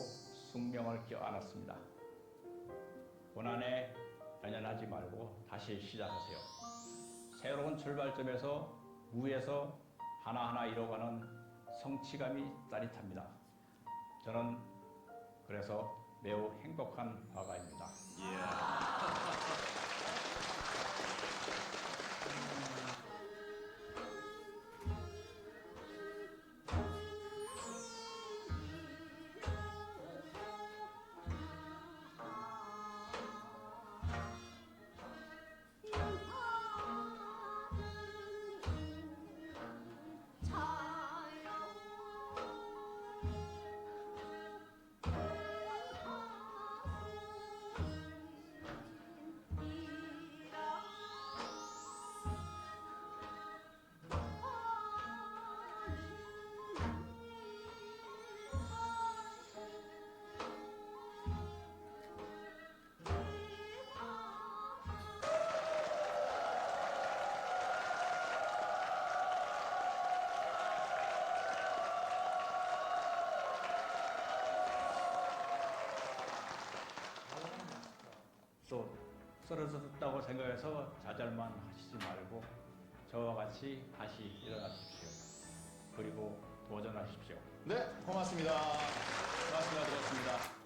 S5: 숙명을 껴안았습니다. 고난에 연연하지 말고 다시 시작하세요. 새로운 출발점에서 무에서 하나하나 이뤄가는 성취감이 짜릿합니다. 저는 그래서 매우 행복한 화가입니다. 또 쓰러졌다고 생각해서 좌절만 하시지 말고 저와 같이 다시 일어나십시오. 그리고 도전하십시오.
S4: 네, 고맙습니다. 말씀 드렸습니다.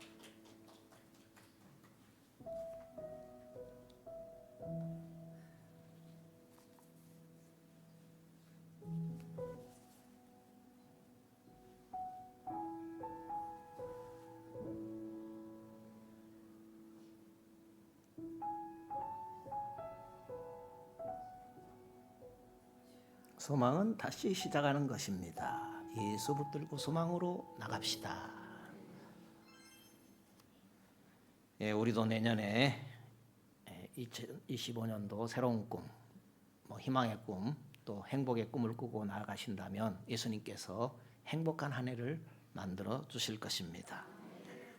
S2: 소망은 다시 시작하는 것입니다. 예수 붙들고 소망으로 나갑시다. 예, 우리도 내년에 2025년도 새로운 꿈, 희망의 꿈, 또 행복의 꿈을 꾸고 나아가신다면 예수님께서 행복한 한 해를 만들어 주실 것입니다.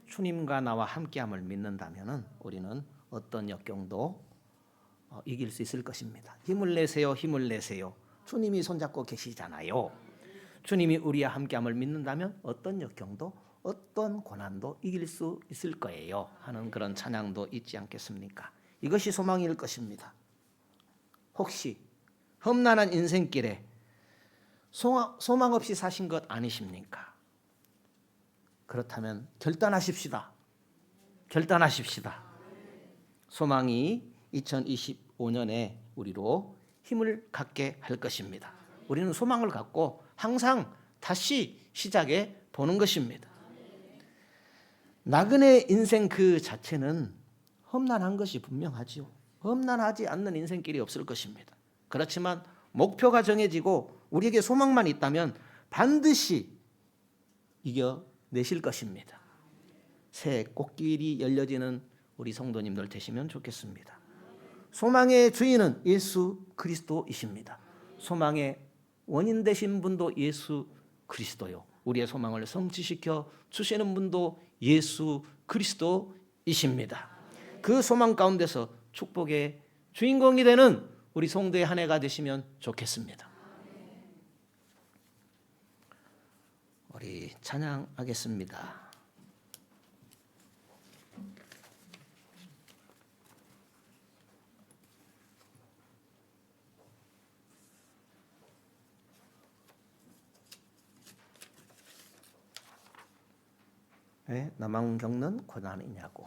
S2: 주님과 나와 함께함을 믿는다면 우리는 어떤 역경도 이길 수 있을 것입니다. 힘을 내세요, 힘을 내세요. 주님이 손잡고 계시잖아요. 주님이 우리와 함께함을 믿는다면 어떤 역경도 어떤 고난도 이길 수 있을 거예요 하는 그런 찬양도 있지 않겠습니까? 이것이 소망일 것입니다. 혹시 험난한 인생길에 소망 없이 사신 것 아니십니까? 그렇다면 결단하십시다. 결단하십시다. 소망이 2025년에 우리로 힘을 갖게 할 것입니다. 우리는 소망을 갖고 항상 다시 시작해 보는 것입니다. 나그네 인생 그 자체는 험난한 것이 분명하지요. 험난하지 않는 인생길이 없을 것입니다. 그렇지만 목표가 정해지고 우리에게 소망만 있다면 반드시 이겨내실 것입니다. 새 꽃길이 열려지는 우리 성도님들 되시면 좋겠습니다. 소망의 주인은 예수 그리스도이십니다. 소망의 원인 되신 분도 예수 그리스도요. 우리의 소망을 성취시켜 주시는 분도 예수 그리스도이십니다. 그 소망 가운데서 축복의 주인공이 되는 우리 성도의 한 해가 되시면 좋겠습니다. 우리 찬양하겠습니다. 왜 나만 겪는 고난이냐고.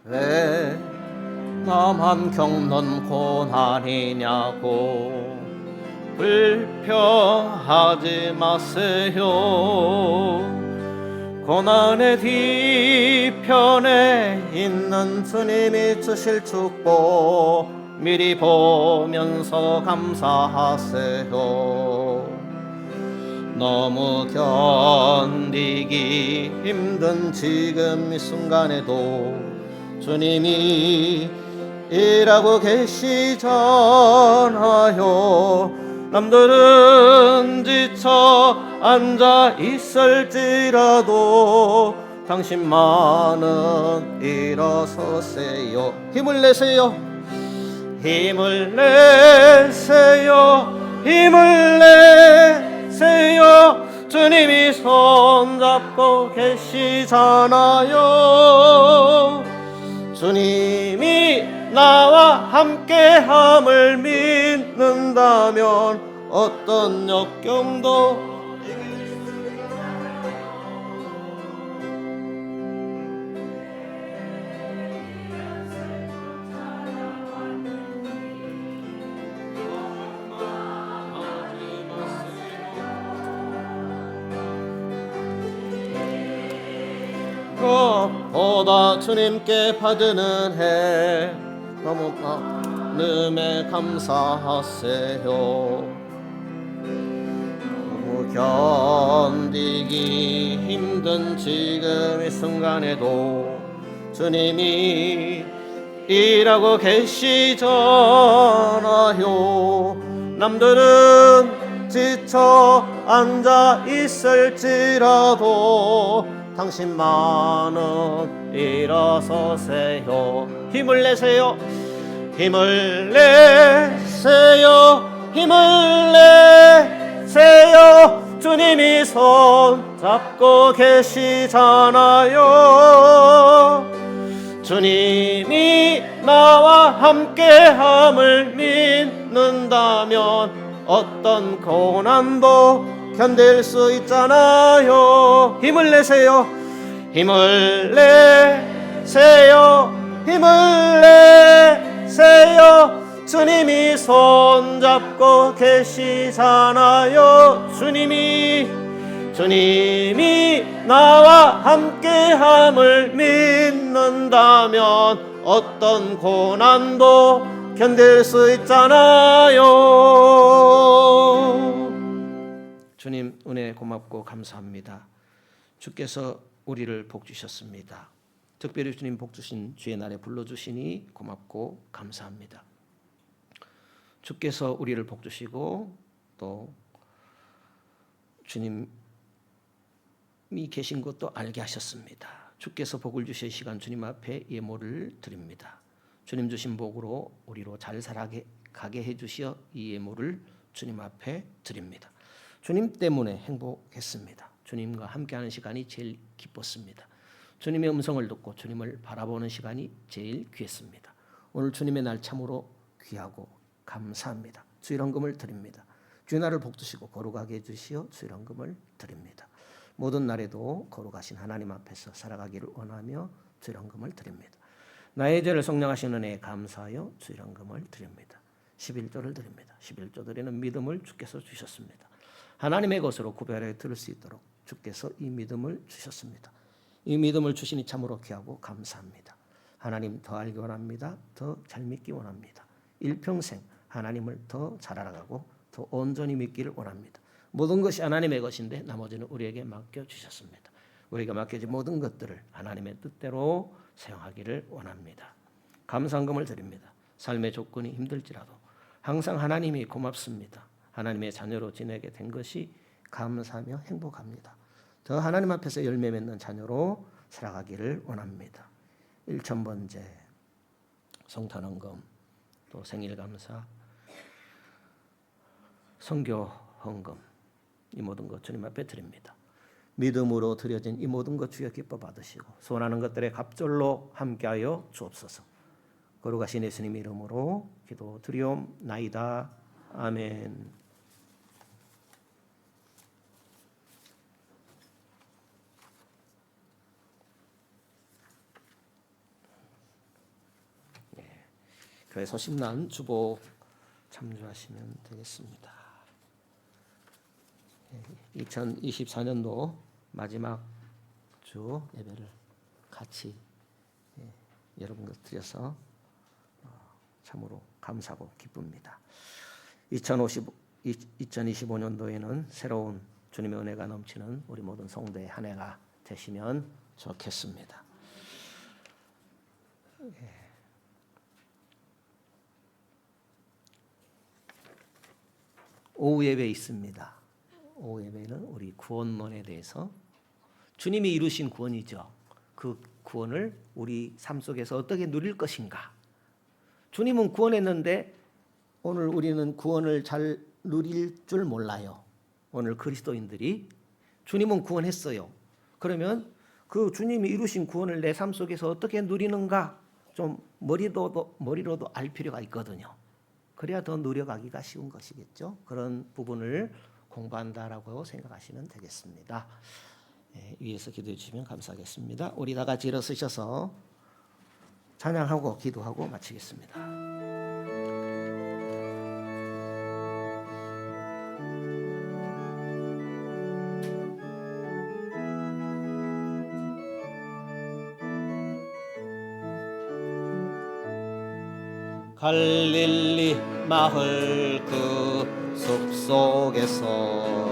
S1: 왜 나만 겪는 고난이냐고 불평하지 마세요. 고난의 뒤편에 있는 주님이 주실 축복 미리 보면서 감사하세요. 너무 견디기 힘든 지금 이 순간에도 주님이 일하고 계시잖아요. 남들은 지쳐 앉아 있을지라도 당신만은 일어서세요. 힘을 내세요. 힘을 내세요. 힘을 내세요. 주님이 손잡고 계시잖아요. 주님이 나와 함께함을 믿는다면 어떤 역경도 그것보다 주님께 받은 은혜 너무 많음에 감사하세요. 너무 견디기 힘든 지금 이 순간에도 주님이 일하고 계시잖아요. 남들은 지쳐 앉아 있을지라도 당신만은 일어서세요. 힘을 내세요. 힘을 내세요. 힘을 내세요. 주님이 손잡고 계시잖아요. 주님이 나와 함께함을 믿는다면 어떤 고난도 견딜 수 있잖아요. 힘을 내세요. 힘을 내세요. 힘을 내세요. 주님이 손잡고 계시잖아요. 주님이 나와 함께함을 믿는다면 어떤 고난도 견딜 수 있잖아요.
S2: 주님 은혜 고맙고 감사합니다. 주께서 우리를 복 주셨습니다. 특별히 주님 복 주신 주의 날에 불러주시니 고맙고 감사합니다. 주께서 우리를 복 주시고 또 주님이 계신 것도 알게 하셨습니다. 주께서 복을 주실 시간 주님 앞에 예물을 드립니다. 주님 주신 복으로 우리로 잘 살아가게 해주시어 이 예물을 주님 앞에 드립니다. 주님 때문에 행복했습니다. 주님과 함께하는 시간이 제일 기뻤습니다. 주님의 음성을 듣고 주님을 바라보는 시간이 제일 귀했습니다. 오늘 주님의 날 참으로 귀하고 감사합니다. 주일 헌금을 드립니다. 주의 날을 복주시고 거룩하게 해주시어 주일 헌금을 드립니다. 모든 날에도 거룩하신 하나님 앞에서 살아가기를 원하며 주일 헌금을 드립니다. 나의 죄를 속량하신 은혜에 감사하여 주일 헌금을 드립니다. 11조를 드립니다. 11조 드리는 믿음을 주께서 주셨습니다. 하나님의 것으로 구별해 들을 수 있도록 주께서 이 믿음을 주셨습니다. 이 믿음을 주시니 참으로 귀하고 감사합니다. 하나님 더 알기 원합니다. 더 잘 믿기 원합니다. 일평생 하나님을 더 잘 알아가고 더 온전히 믿기를 원합니다. 모든 것이 하나님의 것인데 나머지는 우리에게 맡겨주셨습니다. 우리가 맡겨진 모든 것들을 하나님의 뜻대로 사용하기를 원합니다. 감사헌금을 드립니다. 삶의 조건이 힘들지라도 항상 하나님이 고맙습니다. 하나님의 자녀로 지내게 된 것이 감사하며 행복합니다. 더 하나님 앞에서 열매 맺는 자녀로 살아가기를 원합니다. 1,000번째 성탄헌금, 또 생일감사, 선교헌금, 이 모든 것 주님 앞에 드립니다. 믿음으로 드려진 이 모든 것 주여 기뻐 받으시고 소원하는 것들의 갑절로 함께하여 주옵소서. 거룩하신 예수님 이름으로 기도드리옵나이다. 아멘. 교회 소식난 주보 참조하시면 되겠습니다. 2024년도 마지막 주 예배를 같이 여러분과 드려서 참으로 감사하고 기쁩니다. 2025년도에는 새로운 주님의 은혜가 넘치는 우리 모든 성도의 한 해가 되시면 좋겠습니다. 오후 예배 있습니다. 오후 예배는 우리 구원론에 대해서 주님이 이루신 구원이죠. 그 구원을 우리 삶 속에서 어떻게 누릴 것인가. 주님은 구원했는데 오늘 우리는 구원을 잘 누릴 줄 몰라요. 오늘 그리스도인들이 주님은 구원했어요. 그러면 그 주님이 이루신 구원을 내 삶 속에서 어떻게 누리는가 좀 머리로도 알 필요가 있거든요. 그래야 더 누려가기가 쉬운 것이겠죠. 그런 부분을 공부한다라고 생각하시면 되겠습니다. 위에서 기도해 주시면 감사하겠습니다. 우리 다 같이 일어서셔서 찬양하고 기도하고 마치겠습니다.
S1: 갈릴리 마을 그 숲속에서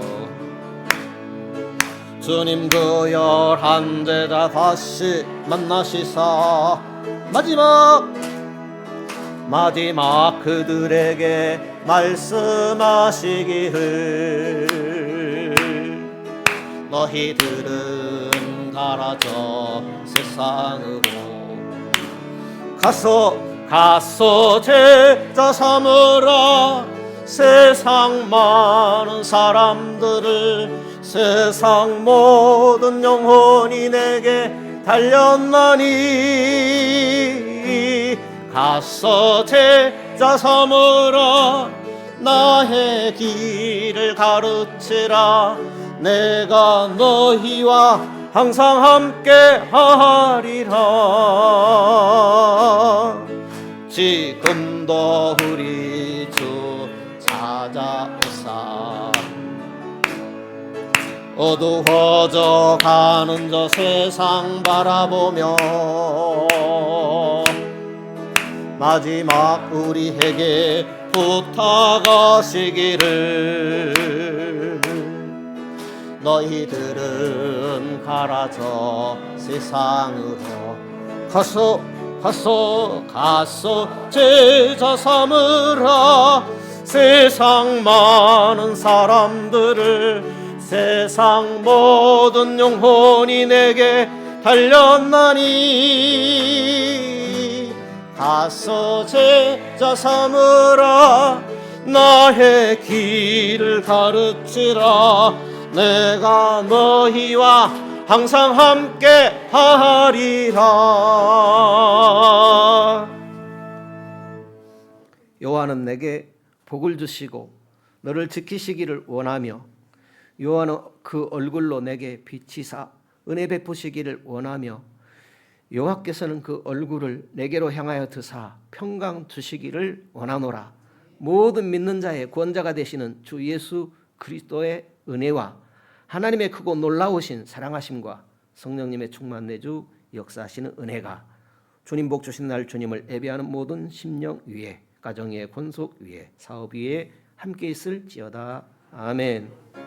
S1: 주님 그 11제자 다시 만나시사 마지막 그들에게 말씀하시기를 너희들은 가라 저 세상으로 가서 제자 삼으라 세상 많은 사람들을 세상 모든 영혼이 내게 달렸나니 가서 제자 삼으라 나의 길을 가르치라 내가 너희와 항상 함께 하리라 지금 오늘도 우리 주 찾아오사. 어두워져 가는 저 세상 바라보며 마지막 우리에게 부탁하시기를 너희들은 가라 저 세상으로 가서 제자 삼으라. 세상 많은 사람들을 세상 모든 영혼이 내게 달렸나니 가서 제자 삼으라. 나의 길을 가르치라. 내가 너희와 항상 함께 하리라.
S2: 여호와는 내게 복을 주시고 너를 지키시기를 원하며 여호와는 그 얼굴로 내게 비치사 은혜 베푸시기를 원하며 여호와께서는 그 얼굴을 내게로 향하여 드사 평강 주시기를 원하노라. 모든 믿는 자의 구원자가 되시는 주 예수 그리스도의 은혜와 하나님의 크고 놀라우신 사랑하심과 성령님의 충만 내주 역사하시는 은혜가 주님 복 주신 날 주님을 예배하는 모든 심령 위에 가정 위에 권속 위에 사업 위에 함께 있을지어다. 아멘.